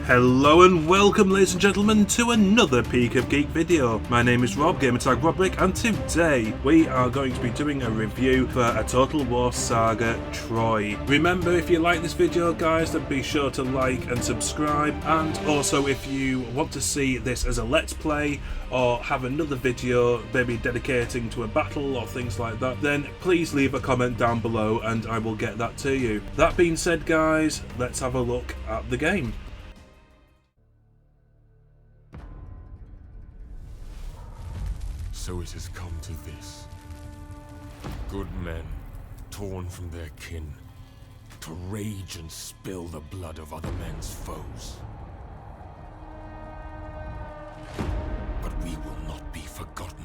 Hello and welcome, ladies and gentlemen, to another Peak of Geek video. My name is Rob, gamertag Robrick, and today we are going to be doing a review for a Total War Saga Troy. Remember, if you like this video, guys, then be sure to like and subscribe, and also if you want to see this as a Let's Play or have another video maybe dedicating to a battle or things like that, then please leave a comment down below and I will get that to you. That being said, guys, let's have a look at the game. So it has come to this. Good men, torn from their kin, to rage and spill the blood of other men's foes. But we will not be forgotten.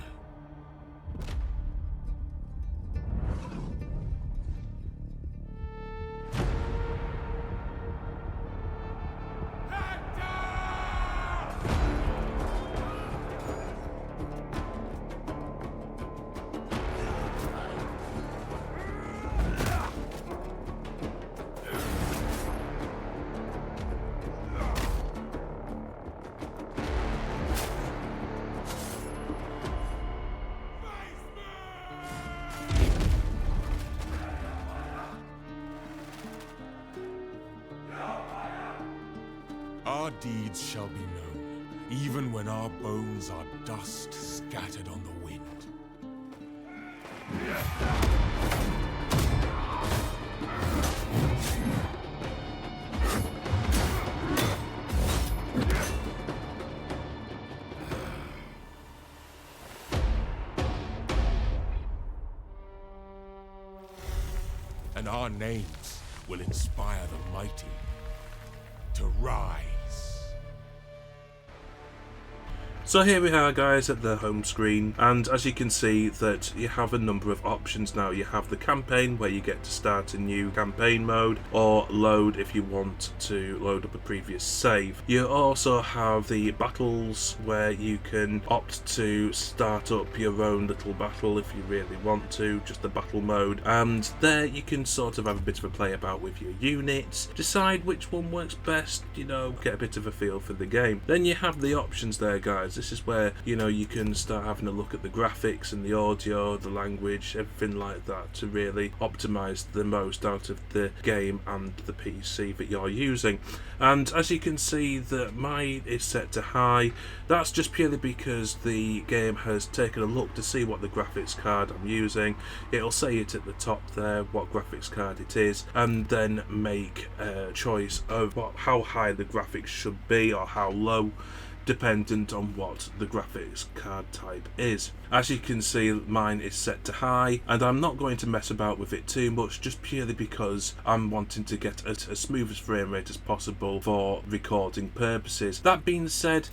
Our deeds shall be known, even when our bones are dust scattered on the wind. And our names will inspire the mighty to rise. So here we are, guys, at the home screen, and as you can see that you have a number of options now. You have the campaign, where you get to start a new campaign mode, or load if you want to load up a previous save. You also have the battles, where you can opt to start up your own little battle if you really want to, just the battle mode, and there you can sort of have a bit of a play about with your units, decide which one works best, you know, get a bit of a feel for the game. Then you have the options there, guys. This is where, you know, you can start having a look at the graphics and the audio, the language, everything like that, to really optimize the most out of the game and the PC that you're using. And as you can see, that mine is set to high. That's just purely because the game has taken a look to see what the graphics card I'm using. It'll say it at the top there what graphics card it is, and then make a choice of how high the graphics should be or how low, dependent on what the graphics card type is. As you can see, mine is set to high, and I'm not going to mess about with it too much, just purely because I'm wanting to get as smooth as frame rate as possible for recording purposes. That being said,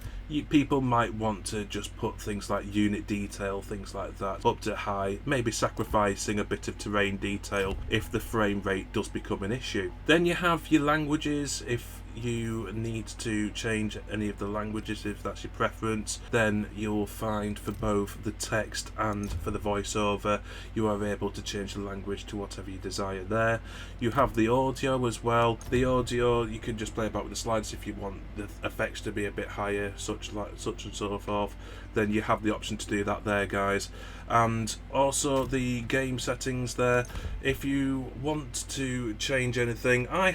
people might want to just put things like unit detail, things like that, up to high, maybe sacrificing a bit of terrain detail if the frame rate does become an issue. Then you have your languages. If you need to change any of the languages, if that's your preference, then you'll find for both the text and for the voiceover, you are able to change the language to whatever you desire there. You have the audio as well. The audio, you can just play about with the sliders if you want the effects to be a bit higher, such and so forth. Then you have the option to do that there, guys. And also the game settings there, if you want to change anything. I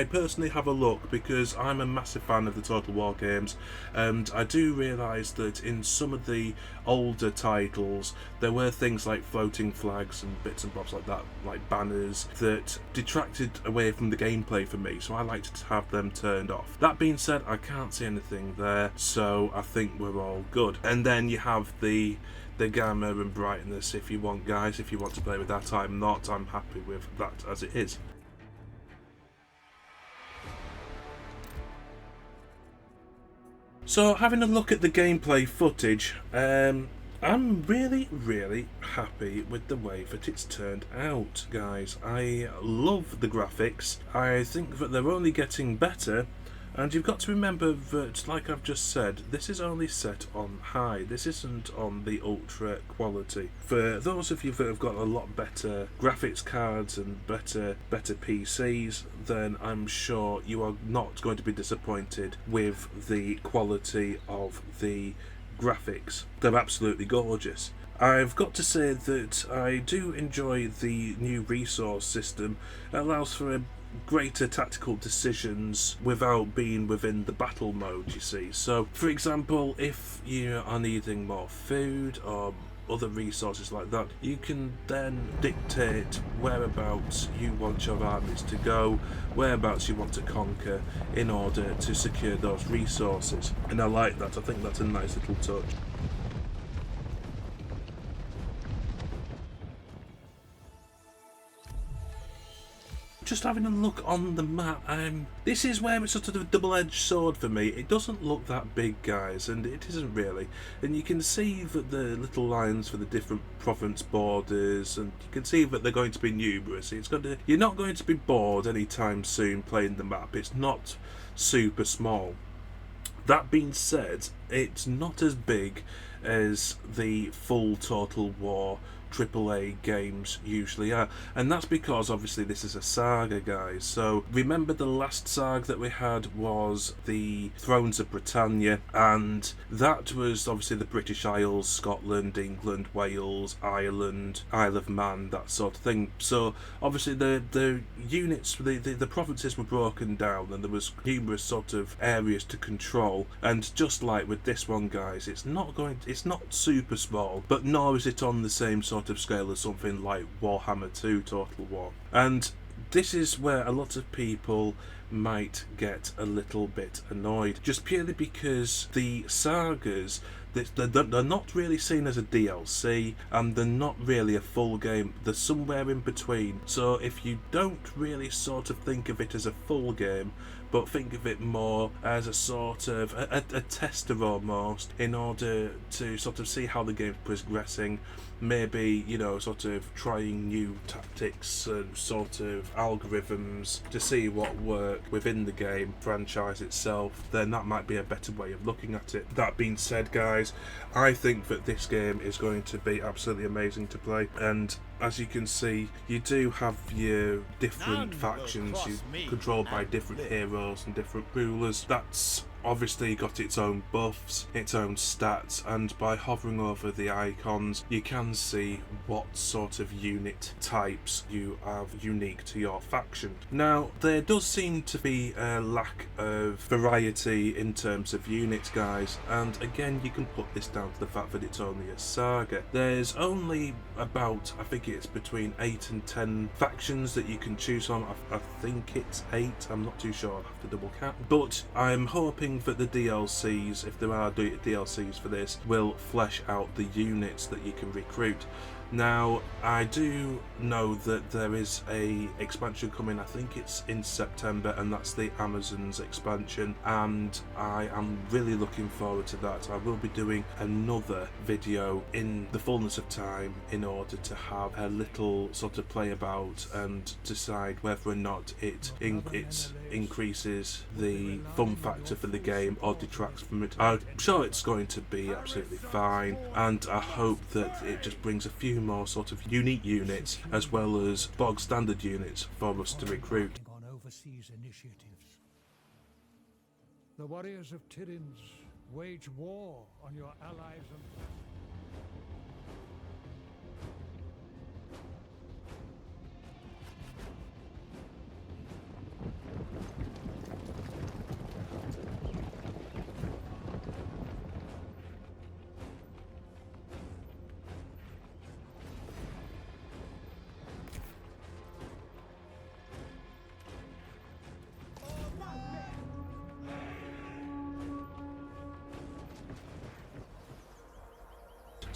personally have a look because I'm a massive fan of the Total War games, and I do realise that in some of the older titles there were things like floating flags and bits and bobs like that, like banners, that detracted away from the gameplay for me, so I like to have them turned off. That being said, I can't see anything there, so I think we're all good. And then you have the gamma and brightness if you want, guys. If you want to play with that, I'm not. I'm happy with that as it is. So, having a look at the gameplay footage, I'm really happy with the way that it's turned out, guys. I love the graphics. I think that they're only getting better And you've got to remember that, like I've just said, this is only set on high. This isn't on the ultra quality. For those of you that have got a lot better graphics cards and better PCs, then I'm sure you are not going to be disappointed with the quality of the graphics. They're absolutely gorgeous. I've got to say that I do enjoy the new resource system. It allows for greater tactical decisions without being within the battle mode, you see. So, for example, if you are needing more food or other resources like that, you can then dictate whereabouts you want your armies to go, whereabouts you want to conquer in order to secure those resources. And I like that. I think that's a nice little touch. Just having a look on the map, this is where it's sort of a double-edged sword for me. It doesn't look that big, guys, and it isn't really. And you can see that the little lines for the different province borders, and you can see that they're going to be numerous. You're not going to be bored anytime soon playing the map. It's not super small. That being said, it's not as big as the full Total War AAA games usually are, and that's because obviously this is a saga, guys. So remember, the last saga that we had was the Thrones of Britannia, and that was obviously the British Isles, Scotland, England, Wales, Ireland, Isle of Man, that sort of thing. So obviously the units, the provinces were broken down, and there was numerous sort of areas to control. And just like with this one, guys, it's not super small, but nor is it on the same sort of scale as something like Warhammer 2 Total War. And this is where a lot of people might get a little bit annoyed, just purely because the sagas, they're not really seen as a DLC, and they're not really a full game. They're somewhere in between. So if you don't really sort of think of it as a full game, but think of it more as a sort of a tester almost, in order to sort of see how the game's progressing, maybe, you know, sort of trying new tactics and sort of algorithms to see what work within the game franchise itself, then that might be a better way of looking at it. That being said, guys, I think that this game is going to be absolutely amazing to play, and as you can see, you do have your different factions, you're controlled by different heroes and different rulers. That's obviously got its own buffs, its own stats, and by hovering over the icons you can see what sort of unit types you have unique to your faction. Now, there does seem to be a lack of variety in terms of units, guys, and again you can put this down to the fact that it's only a saga. There's only about, I think it's between 8 and 10 factions that you can choose from. I think it's 8, I'm not too sure, I'll have to double count, but I'm hoping that the DLCs, if there are DLCs for this, will flesh out the units that you can recruit. Now, I do know that there is a expansion coming, I think it's in September, and that's the Amazons expansion, and I am really looking forward to that. I will be doing another video in the fullness of time in order to have a little sort of play about and decide whether or not it increases the fun factor for the game or detracts from it. I'm sure it's going to be absolutely fine, and I hope that it just brings a few more sort of unique units as well as bog standard units for us to recruit. On overseas initiatives. The warriors of Tyrins wage war on your allies and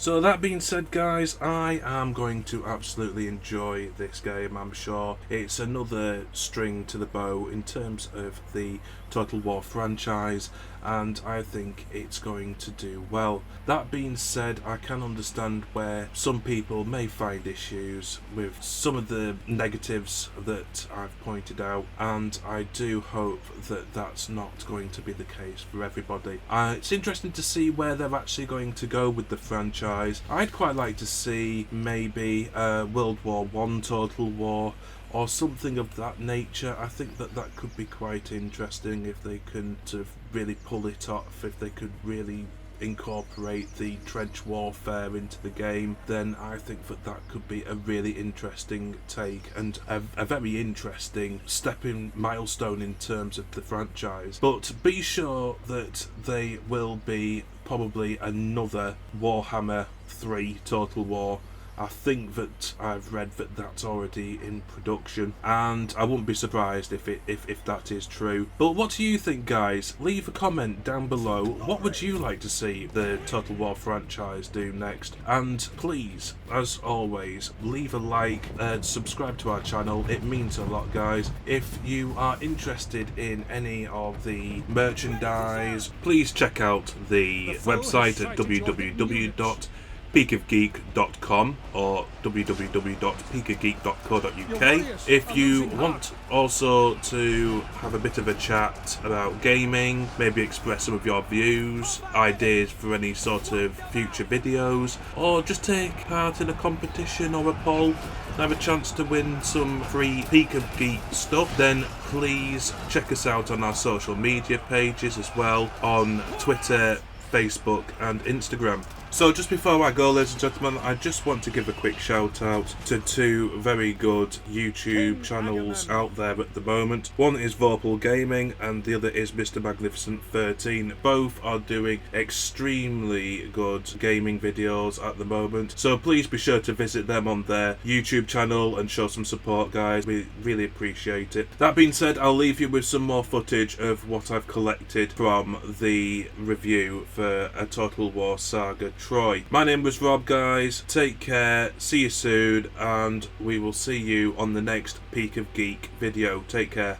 So that being said, guys, I am going to absolutely enjoy this game, I'm sure. It's another string to the bow in terms of the Total War franchise, and I think it's going to do well. That being said, I can understand where some people may find issues with some of the negatives that I've pointed out, and I do hope that that's not going to be the case for everybody. It's interesting to see where they're actually going to go with the franchise. I'd quite like to see maybe World War One Total War, or something of that nature. I think that that could be quite interesting if they can sort of really pull it off, if they could really incorporate the trench warfare into the game. Then I think that that could be a really interesting take and a very interesting stepping milestone in terms of the franchise. But be sure that they will be probably another Warhammer 3 Total War. I think that I've read that that's already in production, and I wouldn't be surprised if that is true. But what do you think, guys? Leave a comment down below. What would you like to see the Total War franchise do next? And please, as always, leave a like and subscribe to our channel. It means a lot, guys. If you are interested in any of the merchandise, please check out the website at www.peakofgeek.com or www.peakofgeek.co.uk. If you want also to have a bit of a chat about gaming, maybe express some of your views, ideas for any sort of future videos, or just take part in a competition or a poll and have a chance to win some free Peak of Geek stuff, then please check us out on our social media pages as well, on Twitter, Facebook and Instagram. So just before I go, ladies and gentlemen, I just want to give a quick shout out to two very good YouTube channels out there at the moment. One is Vorpal Gaming and the other is Mr. Magnificent 13. Both are doing extremely good gaming videos at the moment, so please be sure to visit them on their YouTube channel and show some support, guys. We really appreciate it. That being said, I'll leave you with some more footage of what I've collected from the review for A Total War Saga Troy. My name was Rob, guys. Take care, see you soon, and we will see you on the next Peak of Geek video. Take care.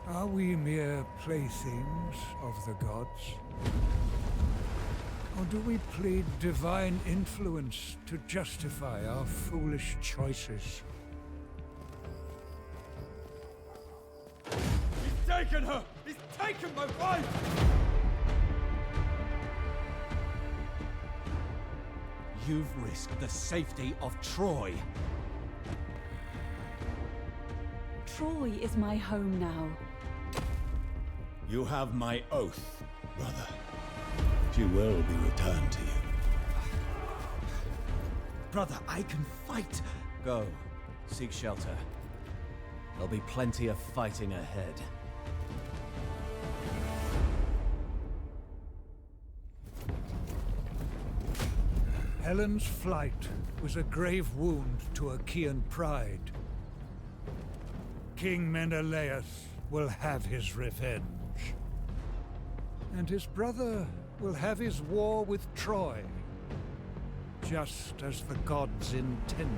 Are we mere playthings of the gods? Or do we plead divine influence to justify our foolish choices? He's taken her! He's taken my wife! You've risked the safety of Troy. Troy is my home now. You have my oath, brother. She will be returned to you. Brother, I can fight! Go. Seek shelter. There'll be plenty of fighting ahead. Helen's flight was a grave wound to Achaean pride. King Menelaus will have his revenge. And his brother will have his war with Troy, just as the gods intended.